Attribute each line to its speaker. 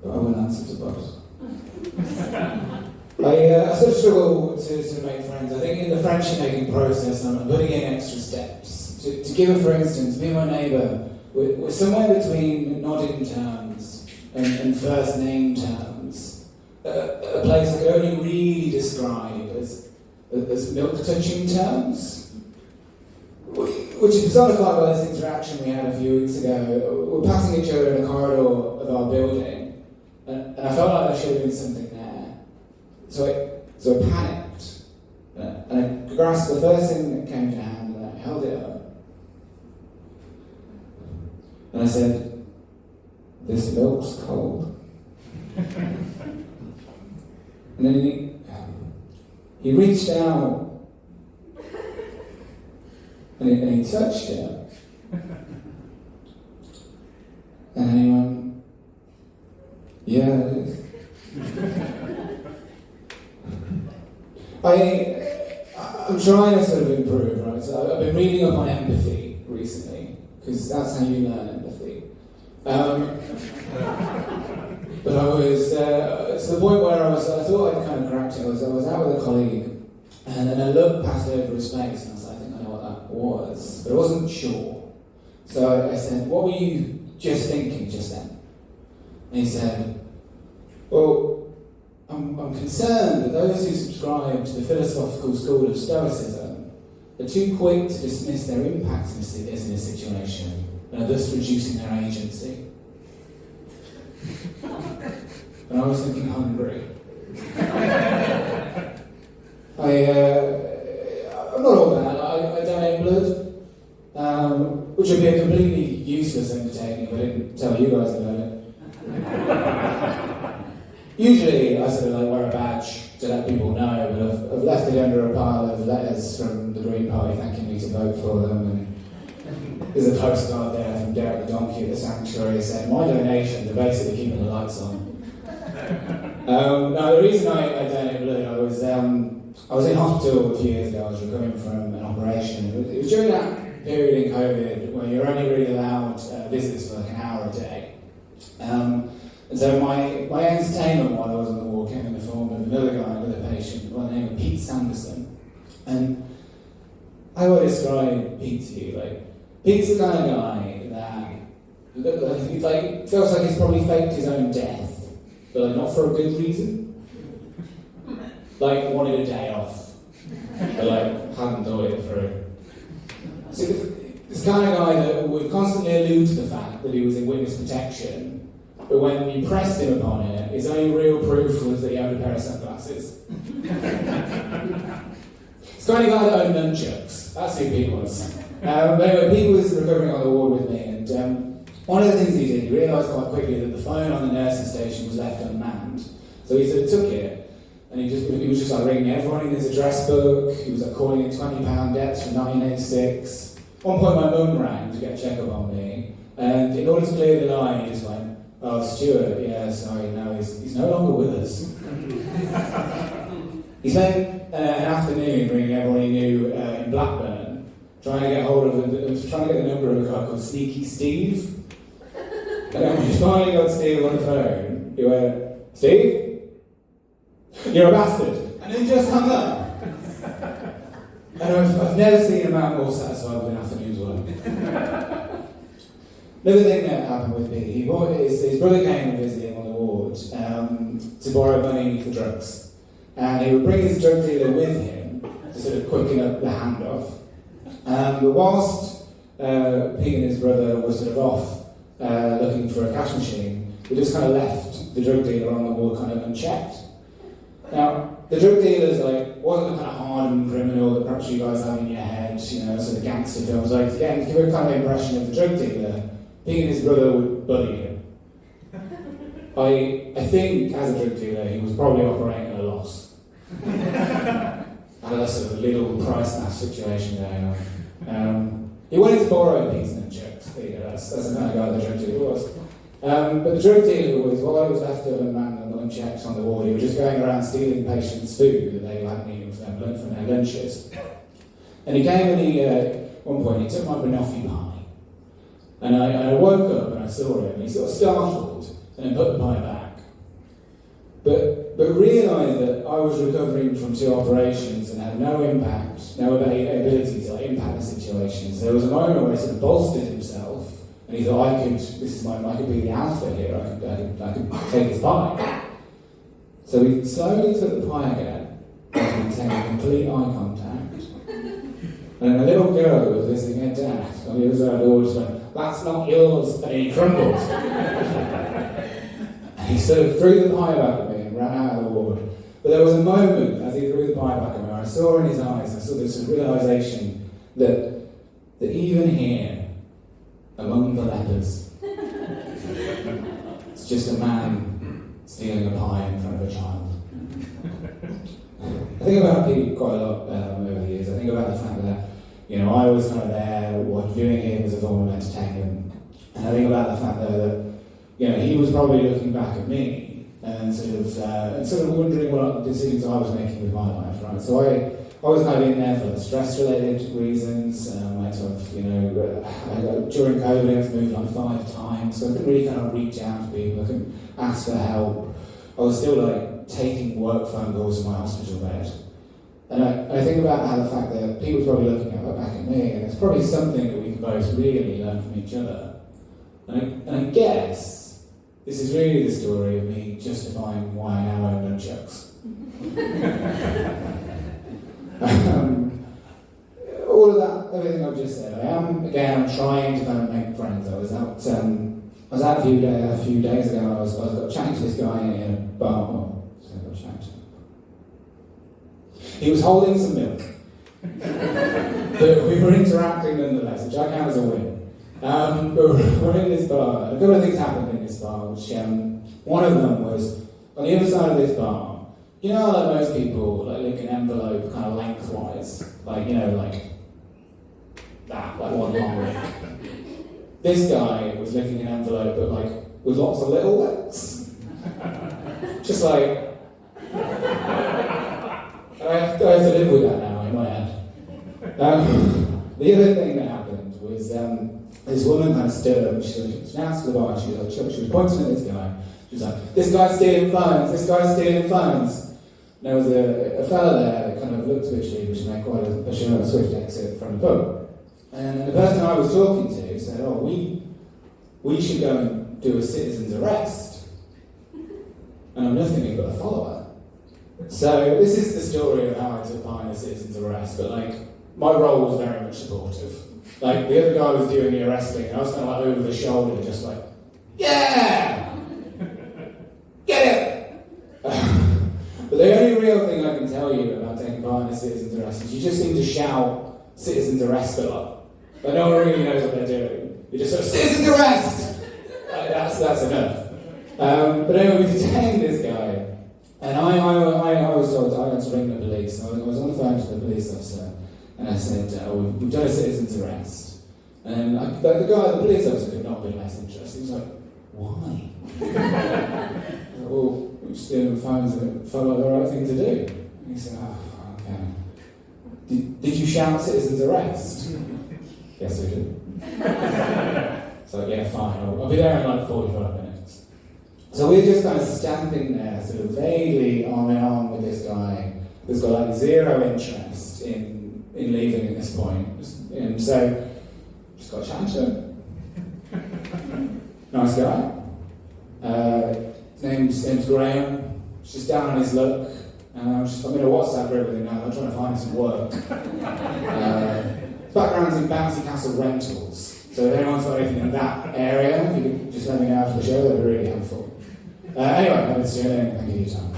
Speaker 1: but I wouldn't answer to both. I sort of struggle to make friends. I think in the friendship-making process, I'm putting in extra steps. To give for instance, me and my neighbour, we're somewhere between nodding terms and first name terms. A place I could only really describe as milk-touching terms, which is personified by this interaction we had a few weeks ago. We're passing each other in a corridor of our building, and I felt like there should have been something there. So I panicked, and I grasped the first thing that came to hand, and I held it up. And I said, "This milk's cold." And then he reached out, and he touched it. And then he went, "Yeah, it is." I'm trying to sort of improve, right? So I've been reading up on empathy recently, because that's how you learn empathy. But I was, to the point where I thought I'd kind of cracked it. I was out with a colleague, and then I looked past over his face, and I was like, I think I know what that was, but I wasn't sure. So I said, "What were you just thinking just then?" And he said, "Well, I'm concerned that those who subscribe to the philosophical school of Stoicism are too quick to dismiss their impact in a situation, and are thus reducing their agency." And I was thinking hungry. I'm not all bad. I donate blood, which would be a completely useless undertaking if I didn't tell you guys about it. Usually I sort of like wear a badge to let people know, but I've left it under a pile of letters from the Green Party thanking me to vote for them, and there's a postcard there from Derek the Donkey at the Sanctuary saying, "My donations are basically keeping the lights on." Now the reason I donate blood, I was in hospital a few years ago. I was recovering from an operation. It was during that period in COVID where you're only really allowed visits for like an hour a day. And so my entertainment while I was on the ward came in the form of another guy, another patient, by the name of Pete Sanderson. And how do I describe Pete to you? Like, Pete's the kind of guy that feels like he's probably faked his own death, but like not for a good reason. Like wanted a day off, but like hadn't thought it through. So this kind of guy that would constantly allude to the fact that he was in witness protection, but when you pressed him upon it, his only real proof was that he owned a pair of sunglasses. It's the kind of guy that owned nunchucks. That's who Pete was. But anyway, Pete was recovering on the ward with me, and one of the things he did, he realised quite quickly that the phone on the nursing station was left unmanned. So he sort of took it, and he was just like ringing everyone in his address book. He was like calling in £20 debts from 1986. At one point my mum rang to get a check-up on me, and in order to clear the line, he just went, "Oh, Stewart, yeah, sorry, no, he's no longer with us." He spent an afternoon ringing everyone he knew in Blackburn, trying to get hold of trying to get the number of a guy called Sneaky Steve. And then when he finally got Steve on the phone, he went, "Steve? You're a bastard." And then just hung up. And I've never seen a man more satisfied with an afternoon's work. Another thing that happened with Pete, his brother came and visited him on the ward to borrow money for drugs. And he would bring his drug dealer with him to sort of quicken up the handoff. But whilst Pete and his brother were sort of off looking for a cash machine, we just kind of left the drug dealer on the ward kind of unchecked. Now, the drug dealer's wasn't the kind of hardened criminal that perhaps you guys have in your head, sort of gangster films. Again, to give a kind of impression of the drug dealer, Pete and his brother would bully him. I think, as a drug dealer, he was probably operating at a loss. Had a sort of little price match situation going on. He wanted to borrow Pete's nunchucks. That's the kind of guy the drug dealer was. But the drug dealer was, while he was left unmanned and unchecked on the ward, he was just going around stealing patients' food that they hadn't eaten from their lunches. And he came and at one point, he took my banoffee pie. And I woke up and I saw him, and he sort of startled, and then put the pie back. But realised that I was recovering from 2 operations and had no impact, no ability to impact the situation. So there was a moment where he sort of bolstered himself, and he thought, I could be the alpha here. I could take his pie. So he slowly took the pie again, and maintained complete eye contact. And a little girl who was visiting her dad on the other side of the door just went, "That's not yours," and he crumbled. And he sort of threw the pie back at me and ran out of the ward. But there was a moment as he threw the pie back at me where I saw in his eyes, I saw this realisation that even here, among the lepers, it's just a man stealing a pie in front of a child. I think about Pete quite a lot over the years. I think about the fact that, I was kind of there, viewing him as a form of entertainment. And I think about the fact that, he was probably looking back at me and sort of wondering what decisions I was making with my life, right? So I was kind of in there for stress-related reasons. During COVID, I was moved like 5 times, so I couldn't really kind of reach out to people. I couldn't ask for help. I was still taking work phone calls in my hospital bed. And I think about how the fact that Pete was probably looking back at me, and it's probably something that we can both really learn from each other. And I guess this is really the story of me justifying why I now own nunchucks. All of that, everything I've just said, I'm trying to kind of make friends. I was out a few days ago, I was chatting to this guy in a bar. He was holding some milk, but we were interacting nonetheless, which I count as a win. But we're in this bar, and a couple of things happened in this bar, which one of them was, on the other side of this bar, like most people, lick an envelope kind of lengthwise, that, one long lick. This guy was licking an envelope, but with lots of little licks. Just I have to live with that now in my head. The other thing that happened was this woman kind of stood up and she announced to the bar, she was pointing at this guy. She was like, "This guy's stealing phones, this guy's stealing phones." And there was a fella there that kind of looked a bit sheepish and made quite a swift exit from the pub. And the person I was talking to said, "Oh, we should go and do a citizen's arrest." And I'm nothing but a follower. So this is the story of how I took part in a citizen's arrest, but my role was very much supportive. The other guy was doing the arresting, and I was kind of over the shoulder, just yeah! Get it! But the only real thing I can tell you about taking part in a citizen's arrest is you just need to shout citizen's arrest a lot. No one really knows what they're doing. You just sort of, citizen's arrest! That's enough. But anyway, we detained this guy. And I was told I had to ring the police. I was on the phone to the police officer, and I said, we've done a citizen's arrest. And the police officer could not be less interested. He was like, "Why?" "Well, we're stealing phones and it felt like the right thing to do." And he said, "Oh, okay. Did you shout citizen's arrest?" "Yes, I did." So, yeah, fine. I'll be there in 45 minutes. So we're just kind of standing there, sort of vaguely arm in arm with this guy who's got zero interest in leaving at this point. And so, just got chatting to him. Nice guy. His name's Graham. He's just down on his luck. I'm in a WhatsApp group with him now. I'm trying to find him some work. His background's in Bouncy Castle Rentals. So if anyone's got anything in that area, if you could just let me know after the show, that'd be really helpful. Anyway, that's it. Thank you for your time.